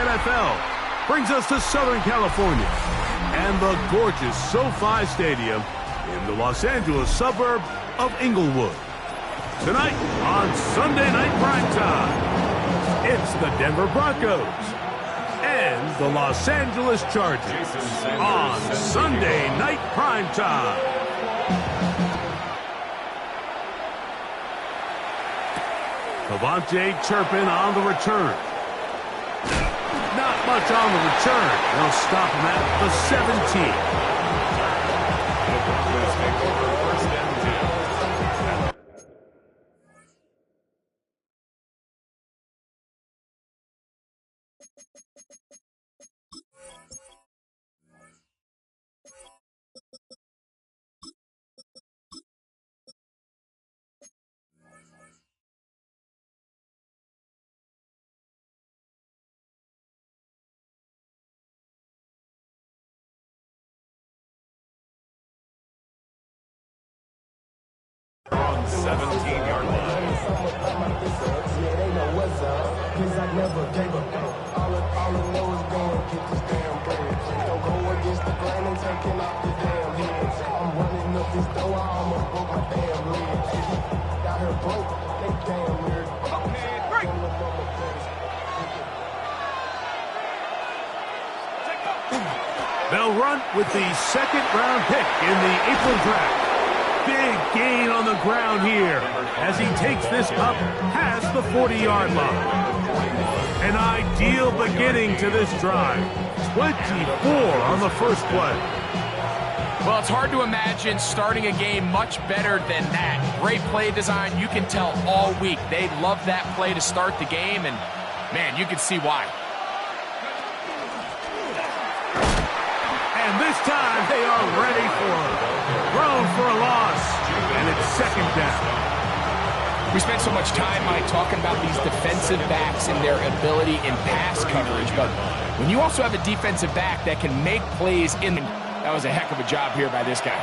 NFL brings us to Southern California and the gorgeous SoFi Stadium in the Los Angeles suburb of Inglewood. Tonight on Sunday Night Primetime, it's the Denver Broncos and the Los Angeles Chargers on Sunday Night Primetime. Cavante Turpin on the return. Not much on the return. They'll stop him at the 17. On 17-yard line. They'll run with the second-round pick in the April draft. Big gain on the ground here as he takes this up past the 40-yard line. An ideal beginning to this drive. 24 on the first play. Well, it's hard to imagine starting a game much better than that. Great play design. You can tell all week they love that play to start the game, and, man, you can see why. And this time they are ready for it. Thrown for a loss, and it's second down. We spent so much time, Mike, talking about these defensive backs and their ability in pass coverage, but when you also have a defensive back that can make plays that was a heck of a job here by this guy.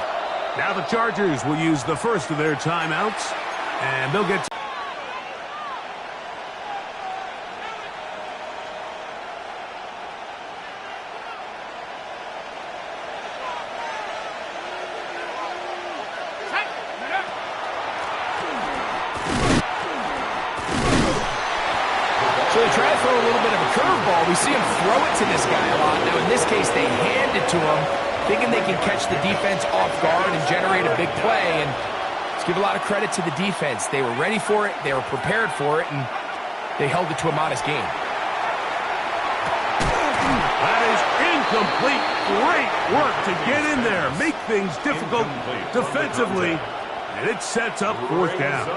Now the Chargers will use the first of their timeouts, and they'll get So they try to throw a little bit of a curveball. We see him throw it to this guy a lot. Now, in this case, they hand it to him, thinking they can catch the defense off guard and generate a big play. And let's give a lot of credit to the defense. They were ready for it, they were prepared for it, and they held it to a modest game. That is incomplete. Great work to get in there, make things difficult defensively, and it sets up fourth down.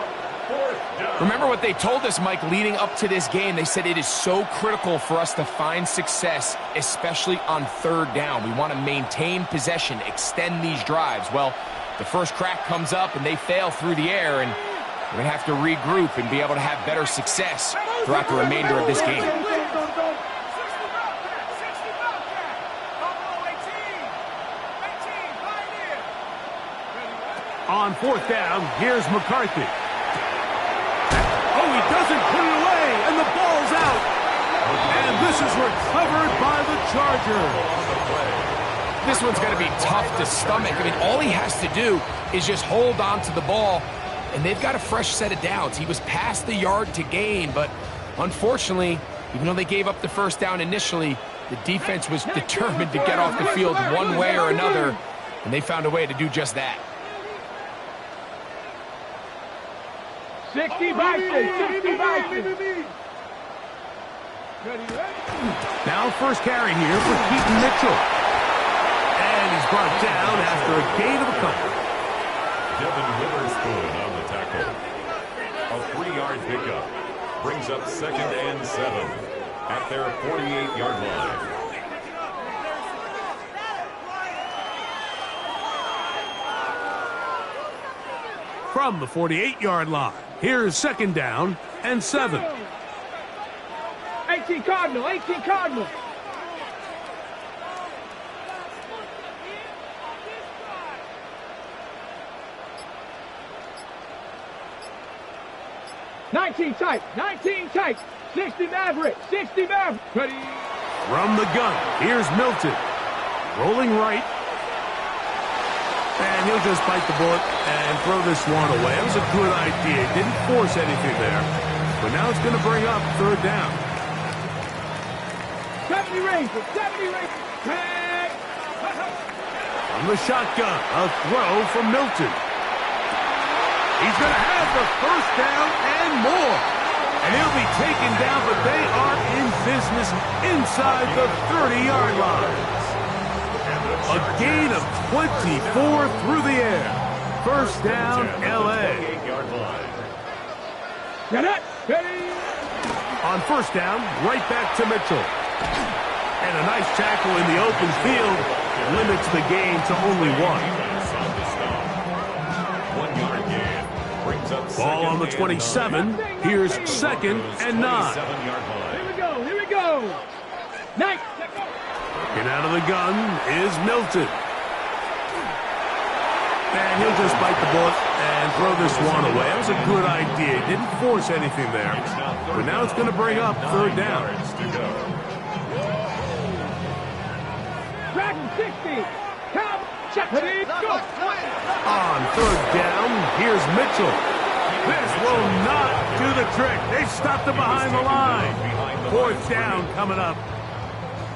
Remember what they told us, Mike, leading up to this game. They said it is so critical for us to find success, especially on third down. We want to maintain possession, extend these drives. Well, the first crack comes up and they fail through the air, and we're going to have to regroup and be able to have better success throughout the remainder of this game. On fourth down, here's McCarthy. Oh, he doesn't put it away, and the ball's out. And this is recovered by the Chargers. This one's going to be tough to stomach. I mean, all he has to do is just hold on to the ball, and they've got a fresh set of downs. He was past the yard to gain, but unfortunately, even though they gave up the first down initially, the defense was determined to get off the field one way or another, and they found a way to do just that. 60 Vikings, 60 Vikings. Now first carry here for Keaton Mitchell. And he's brought down after a gain of a couple. Devin Witherspoon on the tackle. A 3-yard pickup brings up 2nd and 7 at their 48-yard line. From the 48-yard line, here's 2nd down and 7. 18 Cardinal, 18 Cardinal. '19 tight, 19 tight. 60 Maverick, 60 Maverick. Ready. From the gun, here's Milton. Rolling right. And he'll just bite the bullet and throw this one away. It was a good idea. He didn't force anything there. But now it's going to bring up third down. 70 Rangers, 70 Rangers. Tag. From the shotgun, a throw from Milton. He's going to have the first down and more. And he'll be taken down, but they are in business inside the 30-yard line. A gain of 24 through the air. First down, L.A. On first down, right back to Mitchell. And a nice tackle in the open field limits the gain to only one. 1 yard gain. Brings up Ball on the 27. Here's second and 9. Here we go. Nice. Get out of the gun is Milton. And he'll just bite the bullet and throw this one away. That was a good idea. He didn't force anything there. But now it's going to bring up third down. Dragon 60. Come. Check it. Go. On third down, here's Mitchell. This will not do the trick. They stopped him behind the line. Fourth down coming up.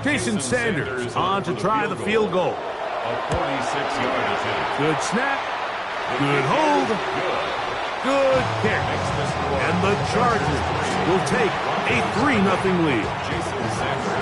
Jason Sanders on to try the field goal. A 46-yard attempt. Good snap. Good hold. Good kick. And the Chargers will take a 3-0 lead.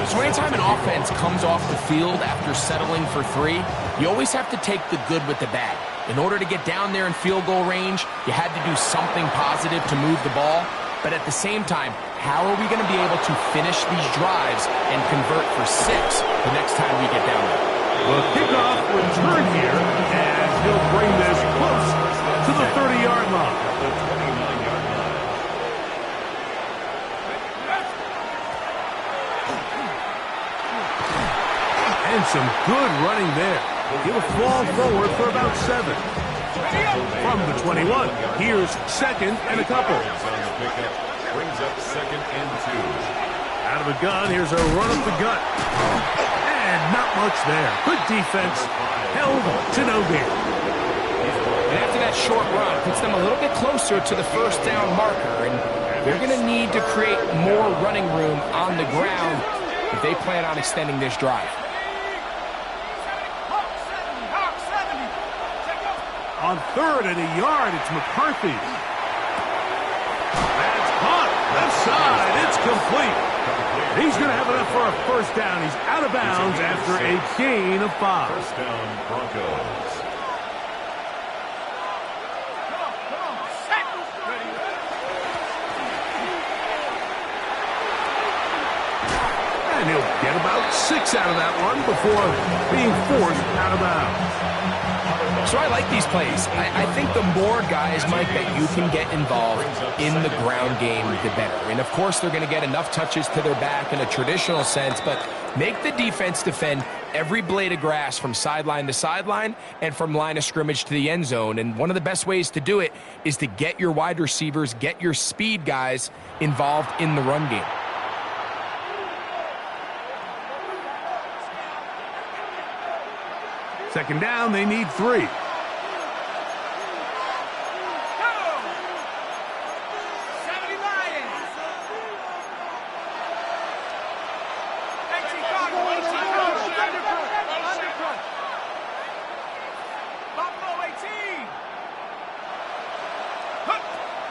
So anytime an offense comes off the field after settling for 3, you always have to take the good with the bad. In order to get down there in field goal range, you had to do something positive to move the ball. But at the same time, how are we going to be able to finish these drives and convert for 6 the next time we get down there? The kickoff return here, and he'll bring this close to the 30-yard line. And some good running there. He'll fall forward for about 7. From the 21, here's second and a couple. Brings up second and 2. Out of the gun, here's a run up the gut. And not much there. Good defense. Held to no gain. And after that short run, puts them a little bit closer to the first down marker. And they're going to need to create more running room on the ground if they plan on extending this drive. On third and a yard, it's McCarthy. That's caught. Left side. It's complete. He's going to have enough for a first down. He's out of bounds after a gain of 5. First down, Broncos. And he'll get about 6 out of that one before being forced out of bounds. So I like these plays. I think the more guys, Mike, that you can get involved in the ground game, the better. And, of course, they're going to get enough touches to their back in a traditional sense, but make the defense defend every blade of grass from sideline to sideline and from line of scrimmage to the end zone. And one of the best ways to do it is to get your wide receivers, get your speed guys involved in the run game. Second down, they need 3.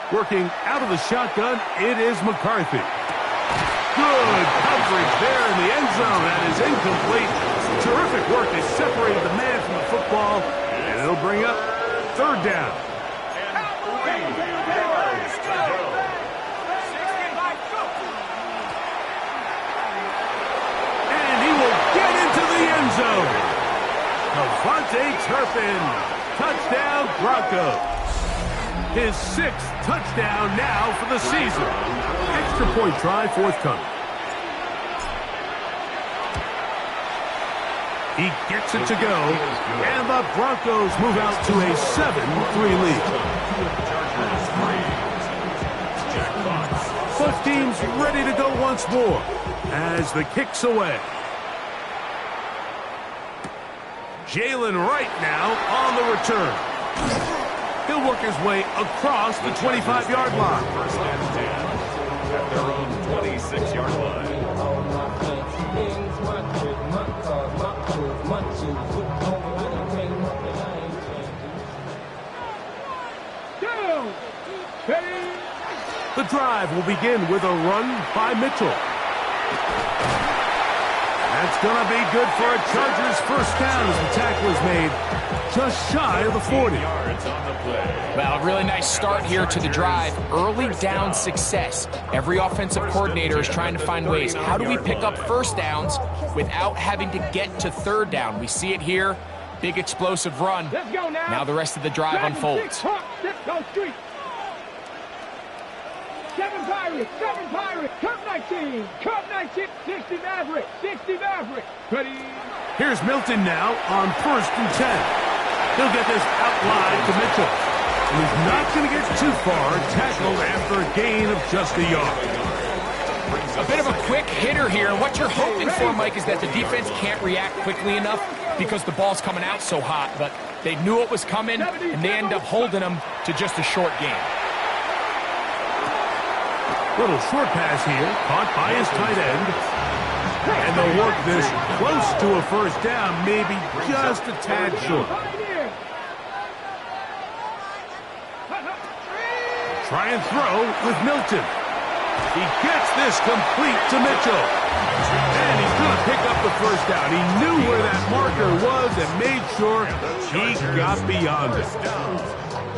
Working out of the shotgun, it is McCarthy. Good coverage there in the end zone. That is incomplete. Terrific work. They separated the man from the football, and it'll bring up third down. And he will get into the end zone. Devontae Turpin. Touchdown, Broncos. His 6th touchdown now for the season. Extra point try forthcoming. He gets it to go, and the Broncos move out to a 7-3 lead. Both teams ready to go once more. as the kick's away. Jalen Wright now on the return. He'll work his way across the 25-yard line. First and 10 at their own 26-yard line. The drive will begin with a run by Mitchell. That's going to be good for a Chargers first down as the tackle is made just shy of the 40. Well, a really nice start here to the drive. Early down success. Every offensive coordinator is trying to find ways. How do we pick up first downs without having to get to third down? We see it here. Big explosive run. Let's go now. Now the rest of the drive unfolds. 7 Pirates, 7 Pirates, Cup 19, 60 Maverick, 60 Maverick. Ready? Here's Milton now on 1st and 10. He'll get this outline to Mitchell. And he's not going to get too far, tackled after a gain of just a yard. A bit of a quick hitter here. What you're hoping for, Mike, is that the defense can't react quickly enough because the ball's coming out so hot. But they knew it was coming, and they end up holding them to just a short gain. Little short pass here, caught by his tight end. And they'll work this close to a first down, maybe just a tad short. Try and throw with Milton. He gets this complete to Mitchell. And he's going to pick up the first down. He knew where that marker was and made sure he got beyond it.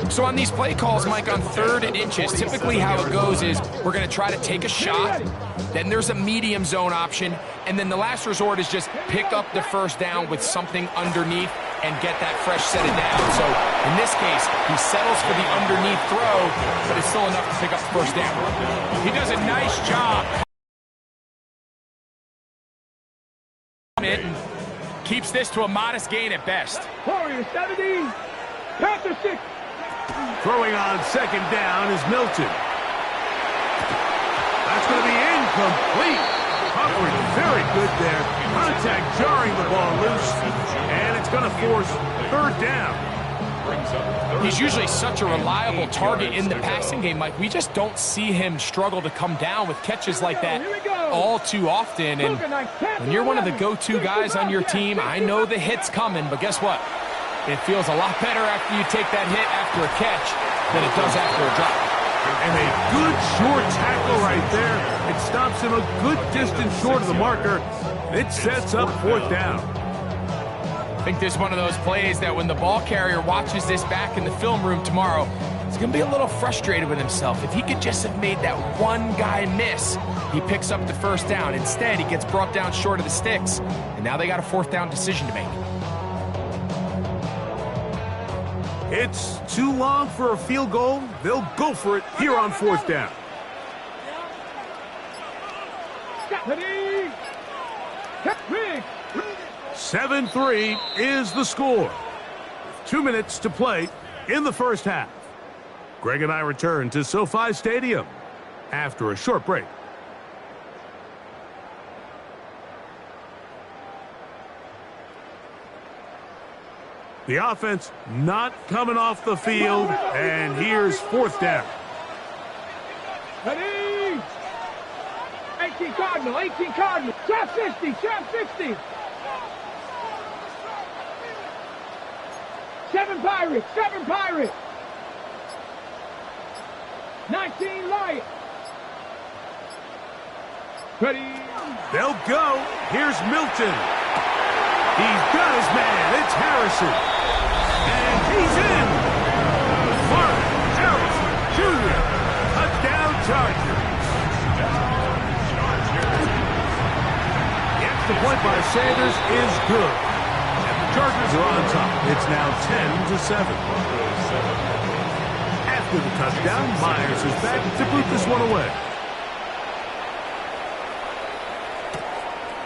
So on these play calls, Mike, on 3rd and inches, typically how it goes is we're going to try to take a shot, then there's a medium zone option, and then the last resort is just pick up the first down with something underneath and get that fresh set of down. So in this case, he settles for the underneath throw, but it's still enough to pick up the first down. He does a nice job. And keeps this to a modest gain at best. Warriors 70, Panther 6. Throwing on 2nd down is Milton. That's going to be incomplete. Covering very good there. Contact jarring the ball loose. And it's going to force 3rd down. He's usually such a reliable target in the passing game, Mike. We just don't see him struggle to come down with catches like that all too often. And when you're one of the go-to guys on your team, I know the hit's coming, but guess what? It feels a lot better after you take that hit after a catch than it does after a drop. And a good short tackle right there. It stops him a good distance short of the marker. It sets up 4th down. I think this is one of those plays that when the ball carrier watches this back in the film room tomorrow, he's going to be a little frustrated with himself. If he could just have made that one guy miss, he picks up the first down. Instead, he gets brought down short of the sticks, and now they got a 4th down decision to make. It's too long for a field goal. They'll go for it here on 4th down. 7-3 is the score. 2 minutes to play in the first half. Greg and I return to SoFi Stadium after a short break. The offense not coming off the field, and here's 4th down. Ready? 18 Cardinal, 18 Cardinal. Trap 60, trap 60. 7 Pirates, 7 Pirates. 19 Lions. Ready? They'll go. Here's Milton. He's got his man. It's Harrison. And he's in. Mark Harrison Jr. Touchdown Chargers. The extra point by Sanders is good. And the Chargers are on top. It's now 10-7. After the touchdown, Myers is back to boot this one away.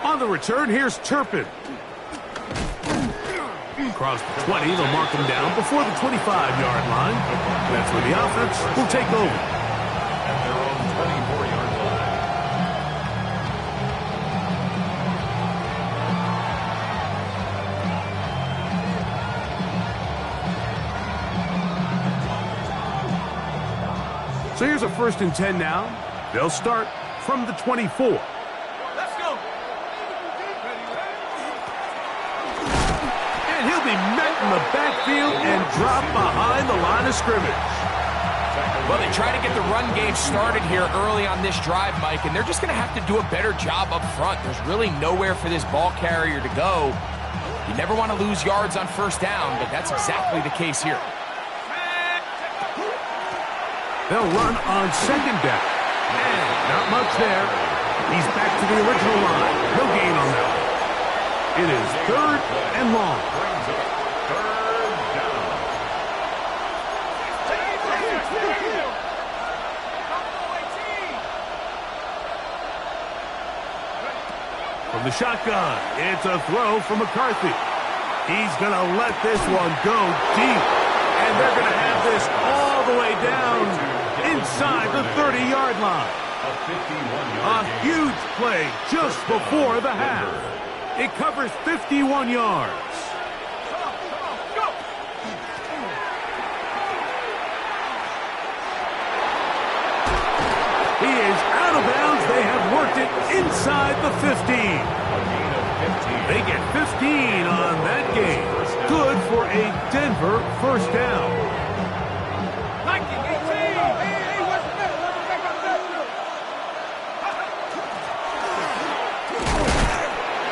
On the return, here's Turpin. Across the 20, they'll mark him down before the 25-yard line. That's where the offense will take over. At their own 24-yard So here's a 1st and 10 now. They'll start from the 24. Let's go. And he'll be met in the backfield and dropped behind the line of scrimmage. Well, they try to get the run game started here early on this drive, Mike, and they're just going to have to do a better job up front. There's really nowhere for this ball carrier to go. You never want to lose yards on 1st down, but that's exactly the case here. They'll run on 2nd down. And not much there. He's back to the original line. No gain on that one. It is 3rd and long. From the shotgun, it's a throw from McCarthy. He's going to let this one go deep. And they're going to have this all the way down inside the 30-yard line. A huge play just before the half. It covers 51 yards. He is out of bounds. They have worked it inside the 15. They get 15 on that game. Good for a Denver 1st down.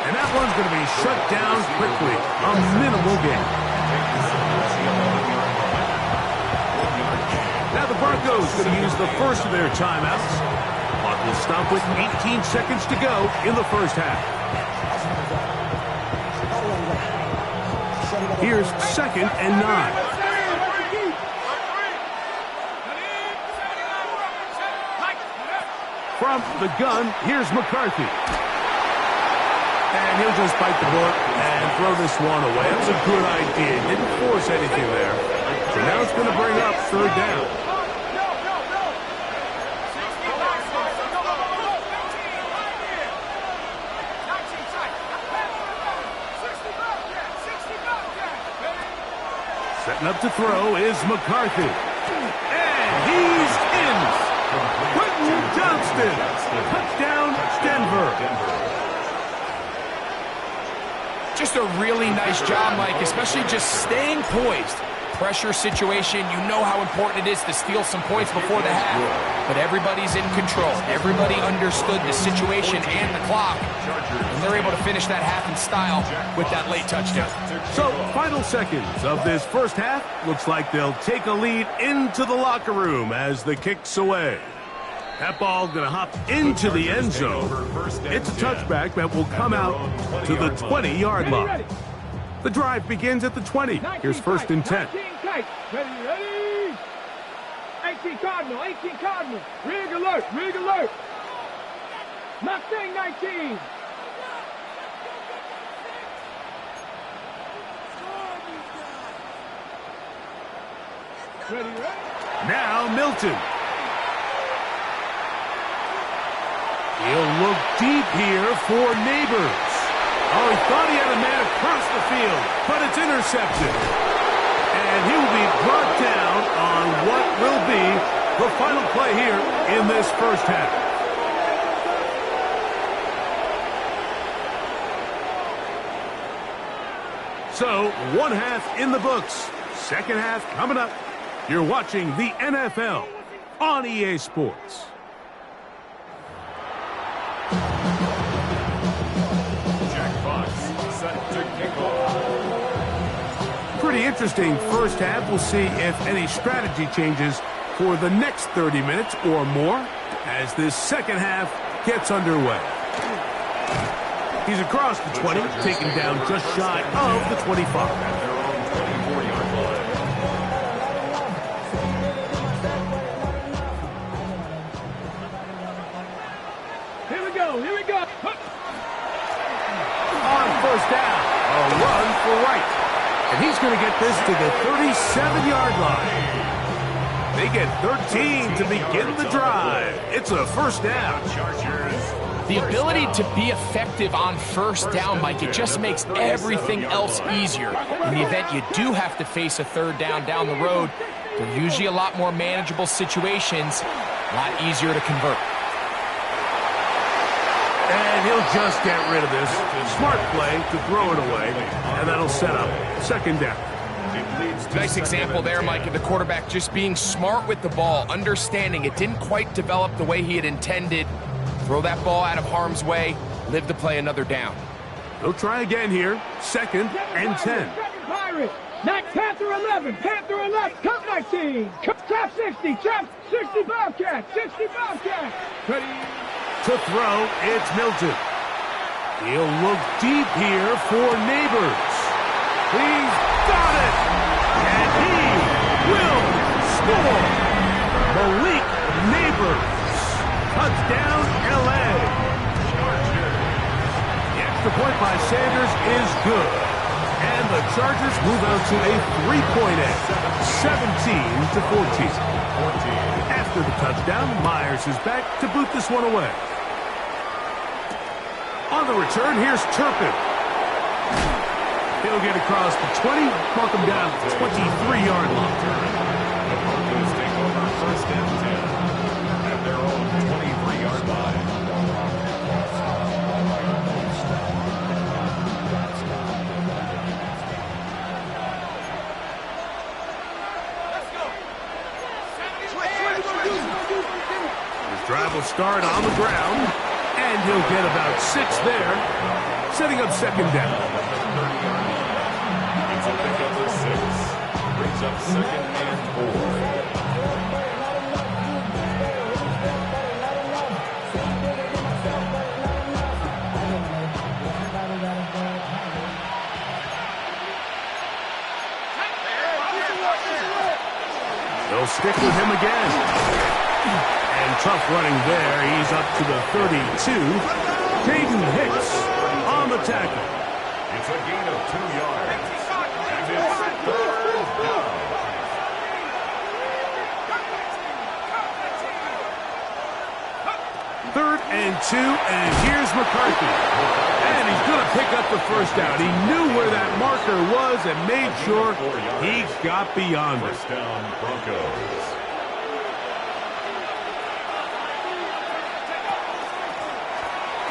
And that one's going to be shut down quickly. A minimal gain. Now the Broncos going to use the first of their timeouts. Clock will stop with 18 seconds to go in the 1st half. Here's 2nd and 9. From the gun, here's McCarthy. And he'll just bite the bullet and throw this one away. That was a good idea. Didn't force anything there. So now it's going to bring up 3rd down. Setting up to throw is McCarthy. And he's in. Quentin Johnston. Touchdown, Denver. Just a really nice job, Mike, especially just staying poised. Pressure situation, you know how important it is to steal some points before the half. But everybody's in control. Everybody understood the situation and the clock. And they're able to finish that half in style with that late touchdown. So, final seconds of this 1st half. Looks like they'll take a lead into the locker room as the kick's away. That ball going to hop into the end zone. It's a touchback that will come out to the 20-yard line. The drive begins at the 20. Here's 1st and 10. Ready? 18 Cardinal, 18 Cardinal. Rig alert, rig alert. Mustang 19. Ready? Now Milton. He'll look deep here for Neighbors. Oh, he thought he had a man across the field, but it's intercepted. And he will be brought down on what will be the final play here in this 1st half. So, 1 half in the books. 2nd half coming up. You're watching the NFL on EA Sports. Pretty interesting 1st half. We'll see if any strategy changes for the next 30 minutes or more as this 2nd half gets underway. He's across the 20, taken down just shy of the 25. Here we go. On 1st down, a run for Wright. And he's going to get this to the 37-yard line. They get 13 to begin the drive. It's a 1st down. The ability to be effective on 1st down, Mike, it just makes everything else easier. In the event you do have to face a 3rd down the road, They're usually a lot more manageable situations, a lot easier to convert. And he'll just get rid of this. Smart play to throw it away, and that'll set up second down. Nice example there, Mike, of the quarterback just being smart with the ball, understanding it didn't quite develop the way he had intended. Throw that ball out of harm's way, live to play another down. He'll try again here. Second and 10. Panther 11, Panther 11, Cup 19, Trap 60, Trap 60 Bobcat, 60 Bobcat. To throw, it's Milton. He'll look deep here for Neighbors. He's got it! And he will score! Malik Neighbors. Touchdown, L.A. The extra point by Sanders is good. And the Chargers move out to a 3-point edge, 17-14. After the touchdown, Myers is back to boot this one away. On the return, here's Turpin. He'll get across the 20, mark him down at the 23-yard line. The Broncos take over first and 10 at their own 23-yard line. His drive will start on the ground, and he'll get about 6 there, setting up second down. It's a pickup of 6. Brings up second and 4. They'll stick with him again. And tough running there. He's up to the 32. Caden Hicks on the tackle. It's a gain of 2 yards. And it's third down. Third and 2, and here's McCarthy. And he's going to pick up the first down. He knew where that marker was and made sure he got beyond it. First down, Broncos.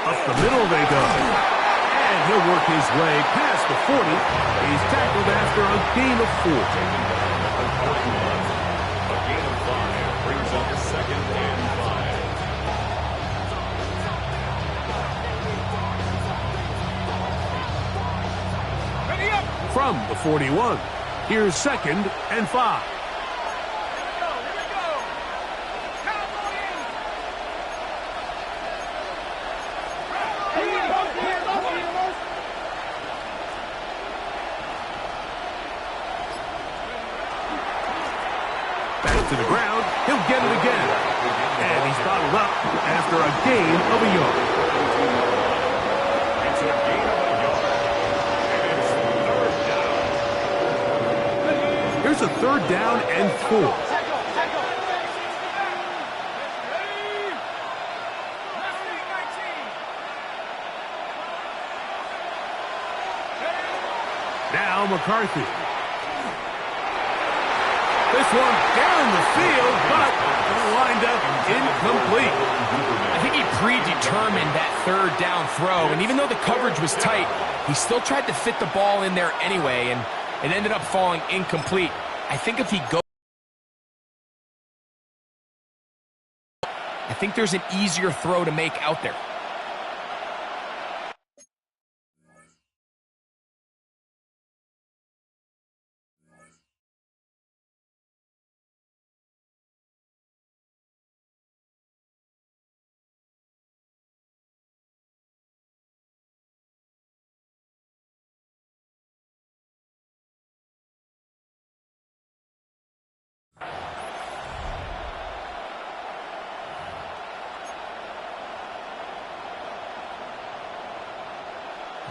Up the middle they go. And he'll work his way past the 40. He's tackled after a gain of 4. A gain of 5 brings up second and 5. From the 41, here's second and 5. Back to the ground, he'll get it again. And he's bottled up after a gain of a yard. It's a gain of a yard. And it's third down. Here's a third down and 4. Now McCarthy. This one down the field, but lined up incomplete. I think he predetermined that third down throw, and even though the coverage was tight, he still tried to fit the ball in there anyway, and it ended up falling incomplete. I think if he goes, I think there's an easier throw to make out there.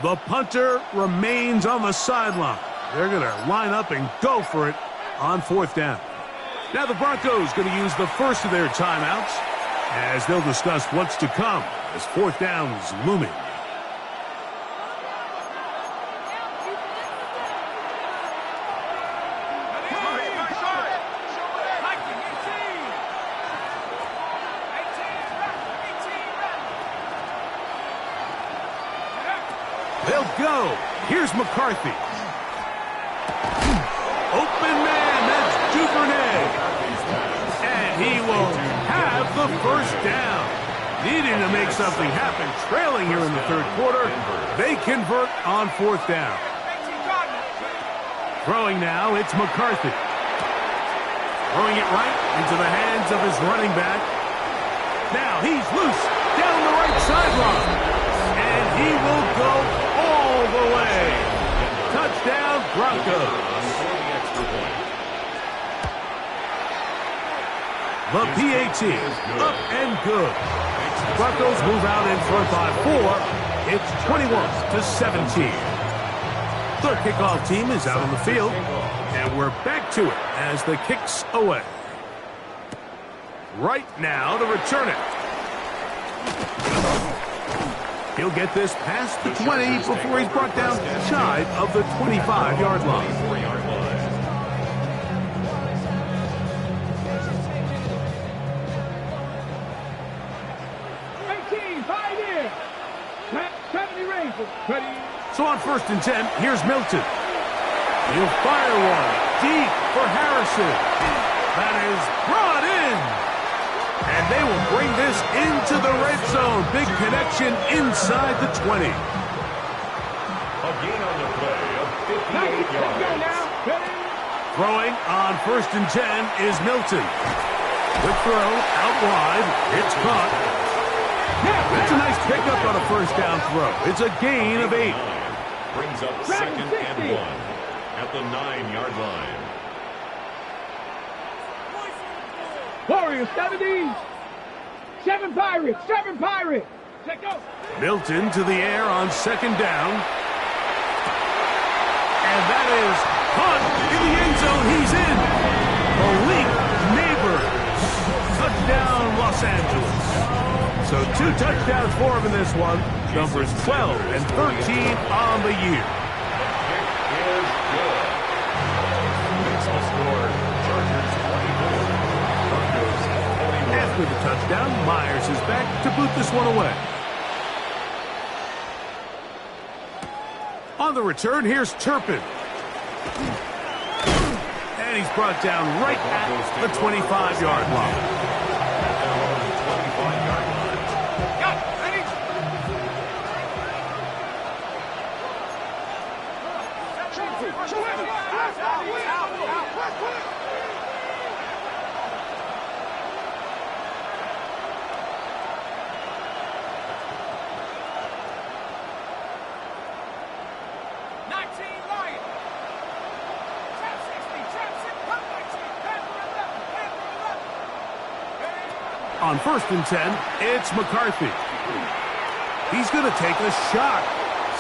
The punter remains on the sideline. They're going to line up and go for it on fourth down. Now the Broncos going to use the first of their timeouts as they'll discuss what's to come as fourth down is looming. They'll go. Here's McCarthy. Open man, that's Duvernay. And he will have the first down. Needing to make something happen, trailing here in the third quarter. They convert on fourth down. Throwing now, it's McCarthy. Throwing it right into the hands of his running back. Now he's loose down the right sideline. And he will go all the way. Touchdown, Broncos. The PAT, up and good. Broncos move out in front by 4. It's 21-17. Their kickoff team is out on the field, and we're back to it as the kick's away. Right now to return it. He'll get this past the 20 before he's brought down shy of the 25-yard line. So on 1st and 10, here's Milton. He'll fire one deep for Harrison. That is brought in. And they will bring this into the red zone. Big connection inside the 20. A gain on the play of 58 yards. Throwing on 1st and 10 is Milton. Quick throw out wide. It's caught. That's a nice pickup on a first down throw. It's a gain of 8. Brings up 2nd and 1 at the 9-yard line. Warriors 70s. 7 Pirates. 7 Pirates. Check out. Milton to the air on 2nd down. And that is caught in the end zone. He's in. Malik Neighbors. Touchdown, Los Angeles. So 2 touchdowns for him in this one. Numbers 12 and 13 on the year. Kick is good. Makes the score Chargers 24. Broncos 21. After the touchdown, Myers is back to boot this one away. On the return, here's Turpin. And he's brought down right at the 25-yard line. On 1st and 10, it's McCarthy. He's going to take a shot.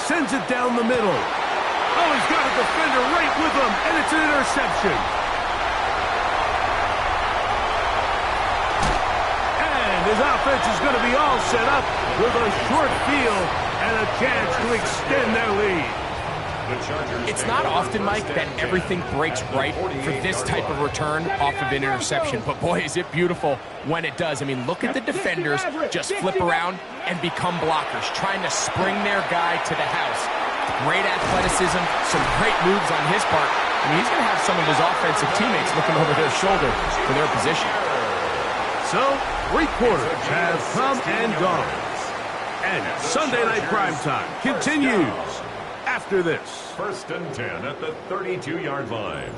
Sends it down the middle. Oh, he's got a defender right with him, and it's an interception. And his offense is going to be all set up with a short field and a chance to extend their lead. It's not often, Mike, that everything breaks right for this type of return off of an interception. But, boy, is it beautiful when it does. I mean, look at the defenders just flip around and become blockers, trying to spring their guy to the house. Great athleticism, some great moves on his part. I mean, he's going to have some of his offensive teammates looking over their shoulder for their position. So, 3 quarters have come and gone. And Sunday Night Primetime continues after this. 1st and 10 at the 32-yard line.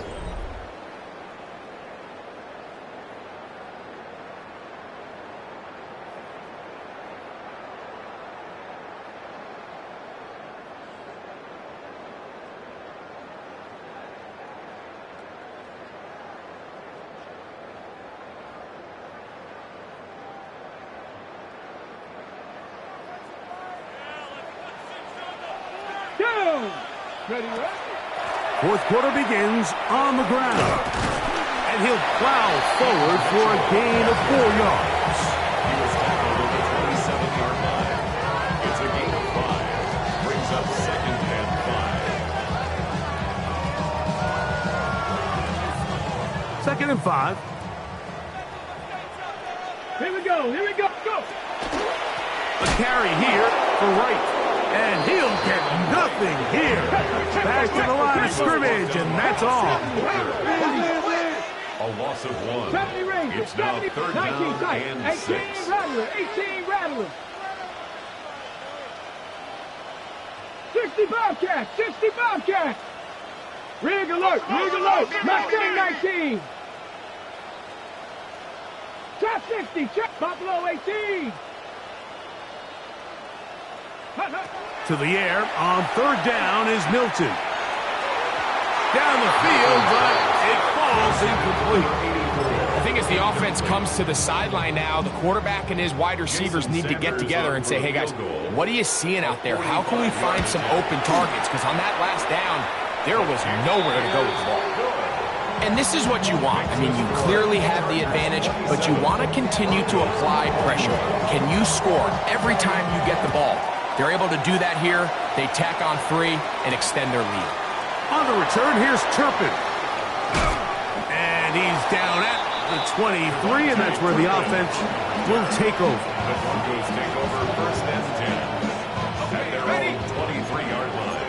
Ready, ready. 4th quarter begins on the ground. And he'll plow forward for a gain of 4 yards. He was tackled at the 27-yard line. It's a gain of 5. Brings up 2nd and 5. 2nd and 5. Here we go. Here we go. Go. A carry here for Wright. And he'll get nothing here. Back to the line of scrimmage, and that's all. A loss of 1. 70 Rangers, It's now 70, third 19 down tight, and 18 6. Rattler, 18 Rattler. 60 Bobcats, 60 Bobcats. Rig alert, Mustang 19. Trap 60, check Buffalo 18. To the air on third down is Milton. Down the field, but it falls incomplete. I think as the offense comes to the sideline now, the quarterback and his wide receivers need to get together and say, hey guys, what are you seeing out there? How can we find some open targets? Because on that last down, there was nowhere to go with the ball. And this is what you want. I mean, you clearly have the advantage, but you want to continue to apply pressure. Can you score every time you get the ball? They're able to do that here. They tack on 3 and extend their lead. On the return, here's Turpin. And he's down at the 23, and that's where the offense will take over. The Broncos take over first and 10 at their own 23-yard line.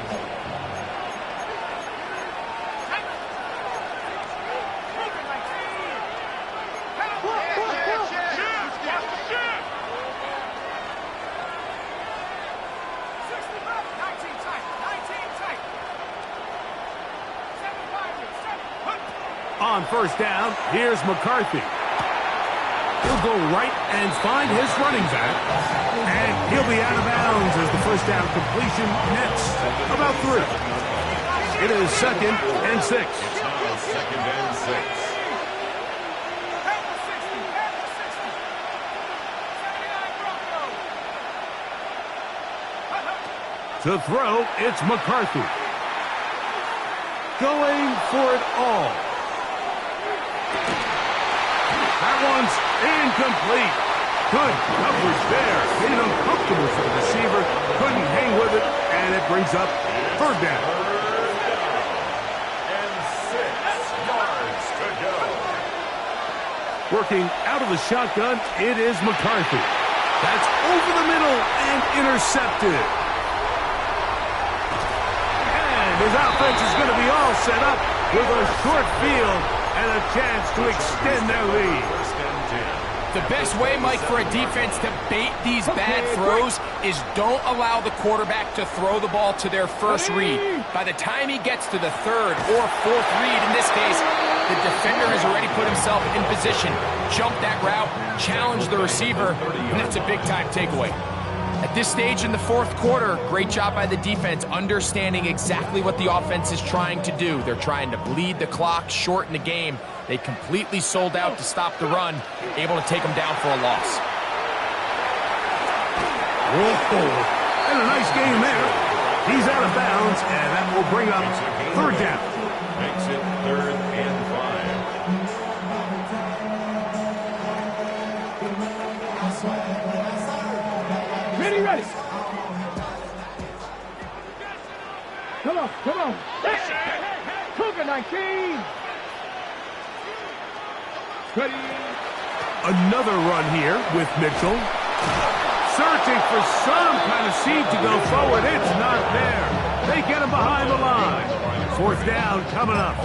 On first down, here's McCarthy. He'll go right and find his running back. And he'll be out of bounds as the first down completion nets about 3. It is second and 6. It's now second and 6. To throw, it's McCarthy. Going for it all. That one's incomplete. Good coverage there. Made it uncomfortable for the receiver. Couldn't hang with it, and it brings up third down. And 6 yards to go. Working out of the shotgun, it is McCarthy. That's over the middle and intercepted. And his offense is going to be all set up with a short field and a chance to extend their lead. First and 10. The best way, Mike, for a defense to bait these bad throws is don't allow the quarterback to throw the ball to their first read. By the time he gets to the third or fourth read, in this case, the defender has already put himself in position, jumped that route, challenged the receiver, and that's a big-time takeaway. At this stage in the fourth quarter, great job by the defense understanding exactly what the offense is trying to do. They're trying to bleed the clock, shorten the game. They completely sold out to stop the run, able to take them down for a loss. Whoa, and a nice game there. He's out of bounds, and that will bring up third down. Makes it third and 5. Ready. Come on. Cougar 19. Ready. Another run here with Mitchell. Searching for some kind of seed to go forward. It's not there. They get him behind the line. Fourth down coming up.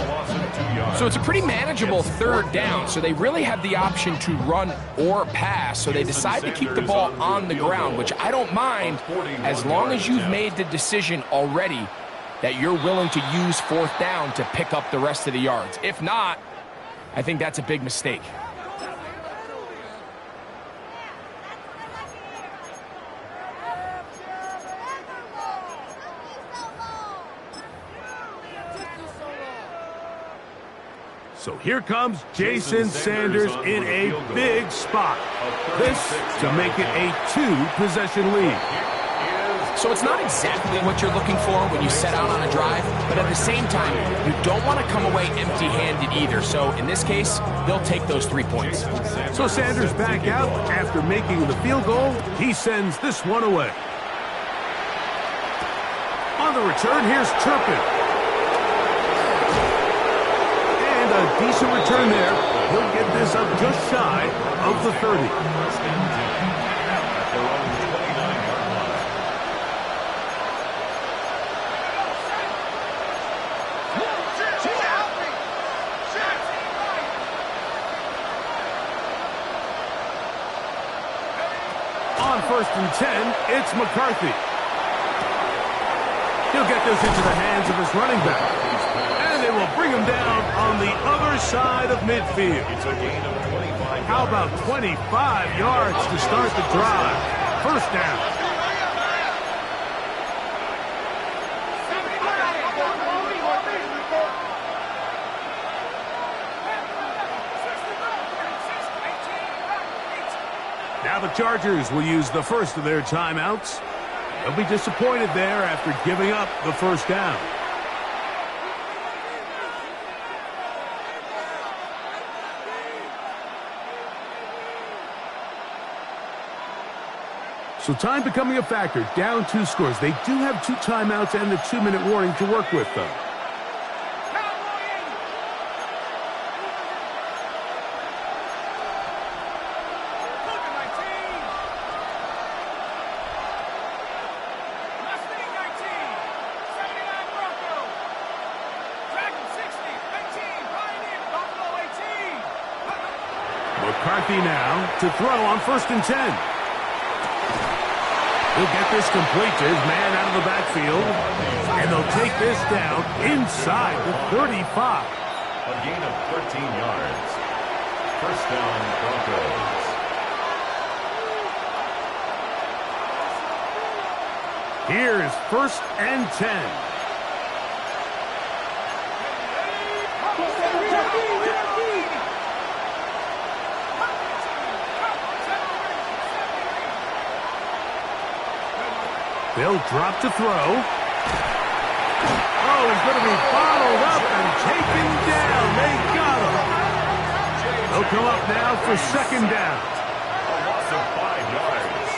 So it's a pretty manageable third down, so they really have the option to run or pass, so they decide to keep the ball on the ground, which I don't mind as long as you've made the decision already that you're willing to use fourth down to pick up the rest of the yards. If not, I think that's a big mistake. So here comes Jason Sanders in a big spot. This to make it a 2-possession lead. So it's not exactly what you're looking for when you set out on a drive, but at the same time, you don't want to come away empty-handed either. So in this case, they'll take those 3 points. So Sanders back out after making the field goal. He sends this one away. On the return, here's Turpin. And a decent return there. He'll get this up just shy of the 30. first and 10, it's McCarthy. He'll get this into the hands of his running back. And they will bring him down on the other side of midfield. It's a gain of 25 How about 25 yards to start the drive? First down. Now the Chargers will use the first of their timeouts. They'll be disappointed there after giving up the first down. So time becoming a factor, down 2 scores. They do have 2 timeouts and the 2-minute warning to work with, though. McCarthy now to throw on first and 10. He'll get this complete to his man out of the backfield. And they'll take this down inside the 35. A gain of 13 yards. First down, Broncos. Here's first and 10. They'll drop to throw. Oh, he's going to be bottled up and taken down. They got him. They'll come up now for second down. A loss of 5 yards.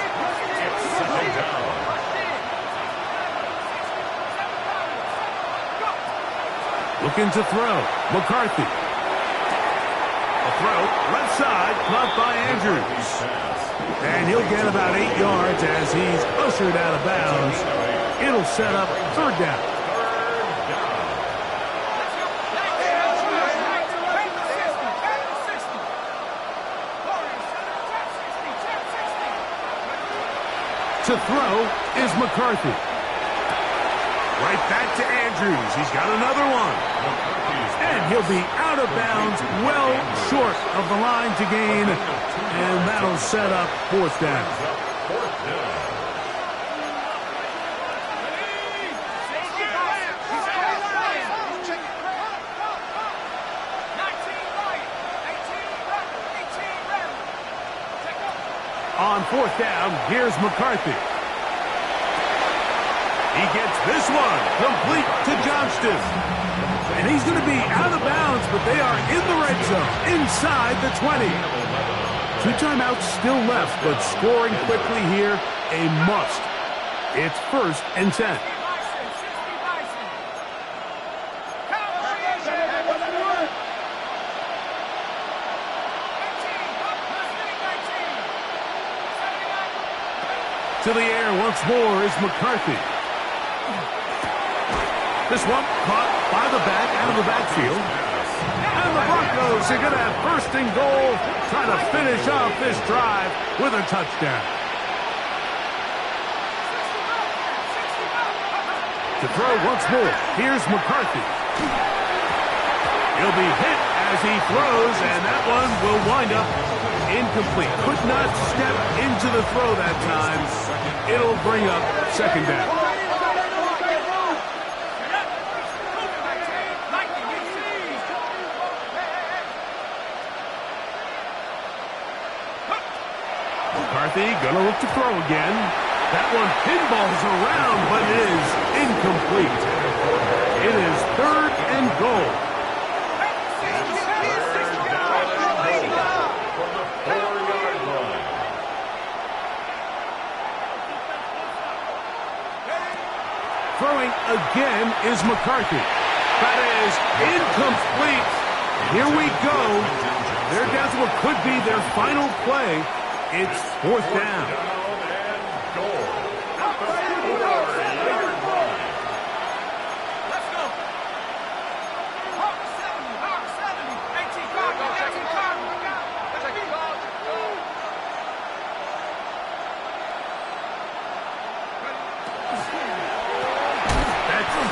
It's second down. Looking to throw. McCarthy. A throw. Left side. Caught by Andrews. And he'll get about 8 yards as he's ushered out of bounds. It'll set up third down. To throw is McCarthy. Right back to Andrews. He's got another one. And he'll be out of bounds, well short of the line to gain. And that'll set up fourth down. On fourth down, here's McCarthy. He gets this one complete to Johnston. And he's going to be out of bounds, but they are in the red zone, inside the 20. 2 timeouts still left, but scoring quickly here, a must. It's first and 10. To the air once more is McCarthy. This one caught by the back out of the backfield. And the Broncos are going to have first and goal, trying to finish off this drive with a touchdown. To throw once more, here's McCarthy. He'll be hit as he throws, and that one will wind up incomplete. Could not step into the throw that time. It'll bring up second down. McCarthy gonna look to throw again. That one pinballs around, but it is incomplete. It is third and goal. Throwing again is McCarthy. That is incomplete. Here we go. They're down to what could be their final play. It's fourth down.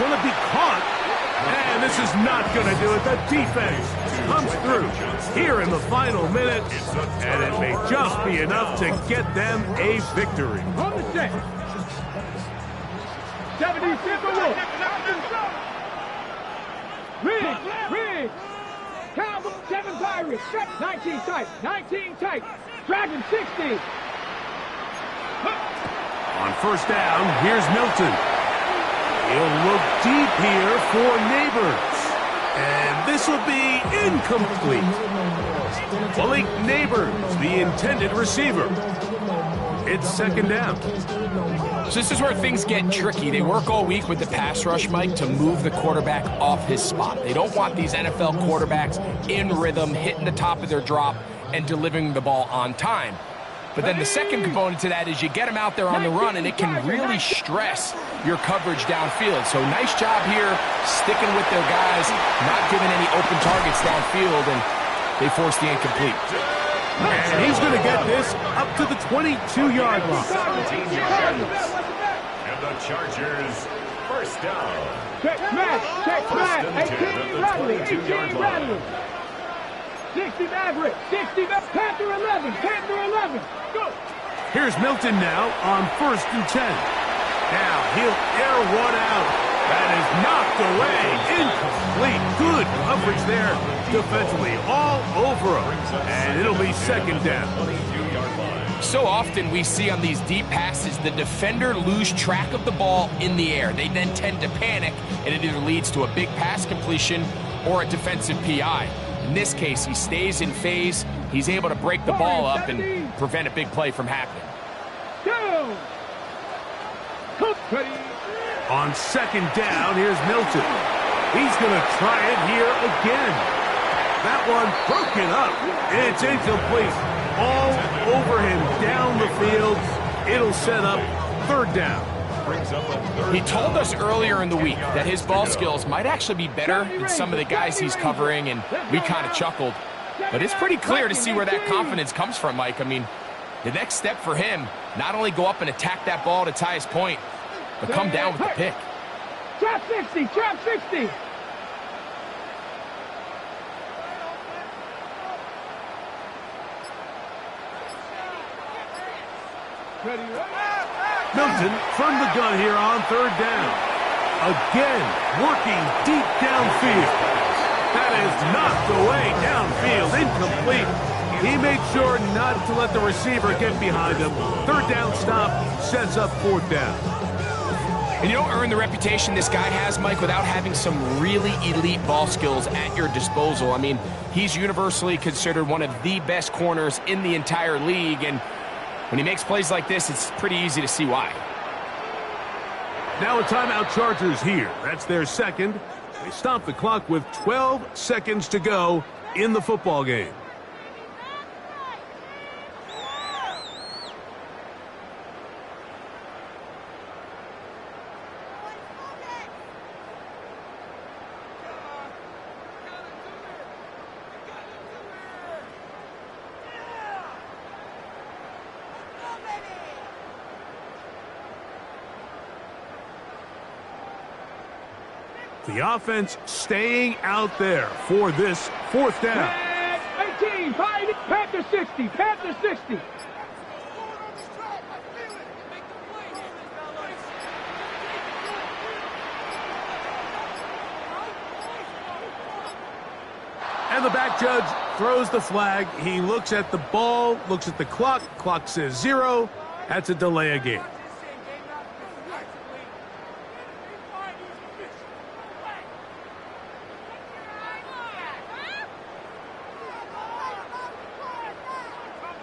going to be caught. And this is not going to do it. The defense comes through here in the final minute, and it may just be enough to get them a victory. On the set. 70 Timberwolves. Rig. Cowboys, 7 Pirates. 19 tight. 19 tight. Dragon 60. On first down, here's Milton. He'll look deep here for Neighbors. And this will be incomplete. Malik Neighbors, the intended receiver. It's second down. So this is where things get tricky. They work all week with the pass rush, Mike, to move the quarterback off his spot. They don't want these NFL quarterbacks in rhythm, hitting the top of their drop, and delivering the ball on time. But then the second component to that is you get them out there on the run, and it can really stress your coverage downfield. So nice job here sticking with their guys, not giving any open targets downfield, and they force the incomplete. And he's going to get this up to the 22-yard line. 17 yards. And the Chargers, first down. Check smash. 18 Rattling. 22-yard line. 60 Maverick. 60 Panther 11. Panther 11. Go. Here's Milton now on first and 10. Now he'll air one out. That is knocked away. Incomplete. Good coverage there defensively. All over him. And it'll be second down. So often we see on these deep passes the defender lose track of the ball in the air. They then tend to panic, and it either leads to a big pass completion or a defensive PI. In this case, he stays in phase. He's able to break the ball up and prevent a big play from happening. Down. On second down, here's Milton. He's going to try it here again. That one broken up. It's incomplete. All over him down the field. It'll set up third down. He told us earlier in the week that his ball skills might actually be better than some of the guys he's covering, and we kind of chuckled. But it's pretty clear to see where that confidence comes from, Mike. I mean, the next step for him, not only go up and attack that ball to tie his point, but come down with the pick. Trap 60, trap 60. Milton from the gun here on third down. Again, working deep downfield. That is knocked away downfield, incomplete. He made sure not to let the receiver get behind him. Third down stop sets up fourth down. And you don't earn the reputation this guy has, Mike, without having some really elite ball skills at your disposal. I mean, he's universally considered one of the best corners in the entire league, and when he makes plays like this, it's pretty easy to see why. Now a timeout Chargers here. That's their second. They stop the clock with 12 seconds to go in the football game. The offense staying out there for this fourth down. 18, Panther 60, Panther 60. And the back judge throws the flag. He looks at the ball, looks at the clock. Clock says 0. That's a delay of game.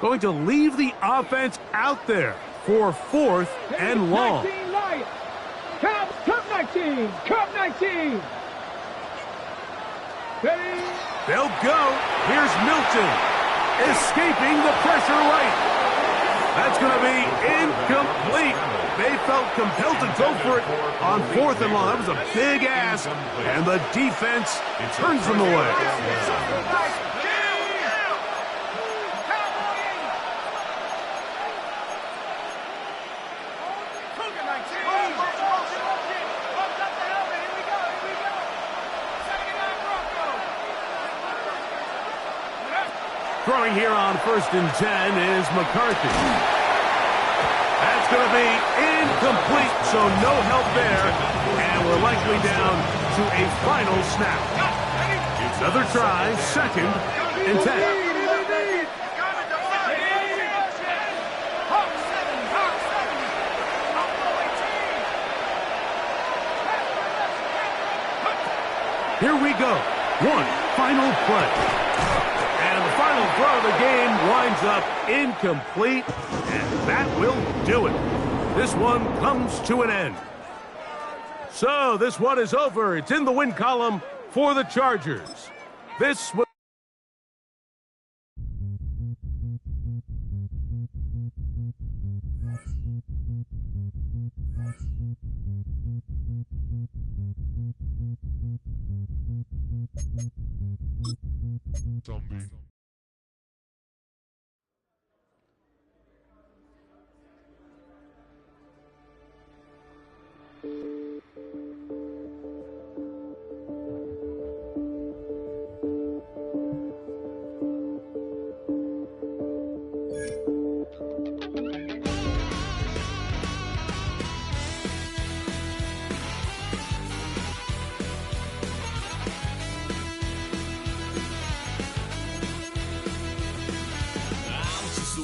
Going to leave the offense out there for fourth and long. 19 Lions. Cup 19. Cup 19. Ready? They'll go. Here's Milton escaping the pressure right. That's going to be incomplete. They felt compelled to go for it on fourth and long. That was a big ask, and the defense turns them away. Throwing here on 1st and 10 is McCarthy. That's going to be incomplete, so no help there. And we're likely down to a final snap. Another try, 2nd and 10. Here we go. One final play. And the final throw of the game winds up incomplete, and that will do it. This one comes to an end. So this one is over. It's in the win column for the Chargers. This was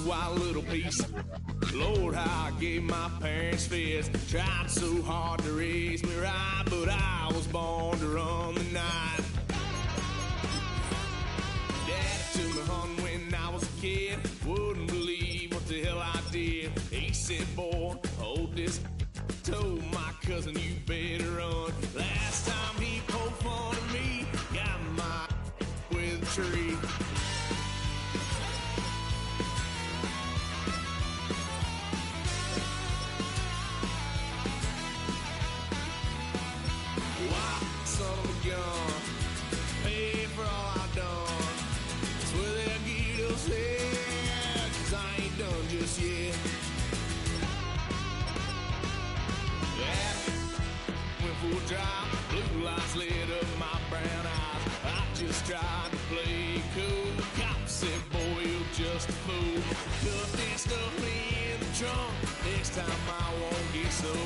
wild little piece. Lord, how I gave my parents fits. Tried so hard to raise me right, but I was born to run the night. Dad took me hunting when I was a kid. Wouldn't believe what the hell I did. He said, boy, hold this. Told my cousin, you better run. Last time he poked fun at me, got my with a tree. Blue lights lit up my brown eyes. I just tried to play cool. Cop said, boy, you're just a fool. Cuffed and stuffed me in the trunk. Next time I won't get sold.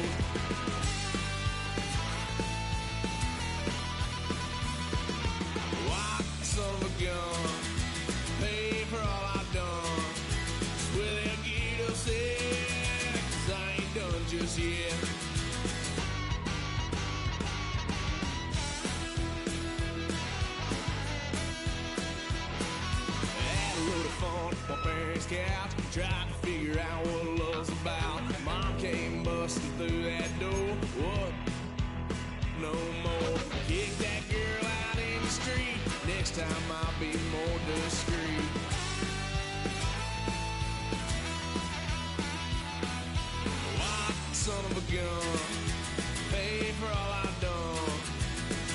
White son of a gun. Pay for all I've done. Swear they'll get upset, 'cause I ain't done just yet. My parents' couch, tried to figure out what love's about. Mom came busting through that door. What? No more. Kick that girl out in the street. Next time I'll be more discreet. White son of a gun. Pay for all I've done.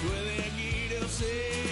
Swear they'll get upset.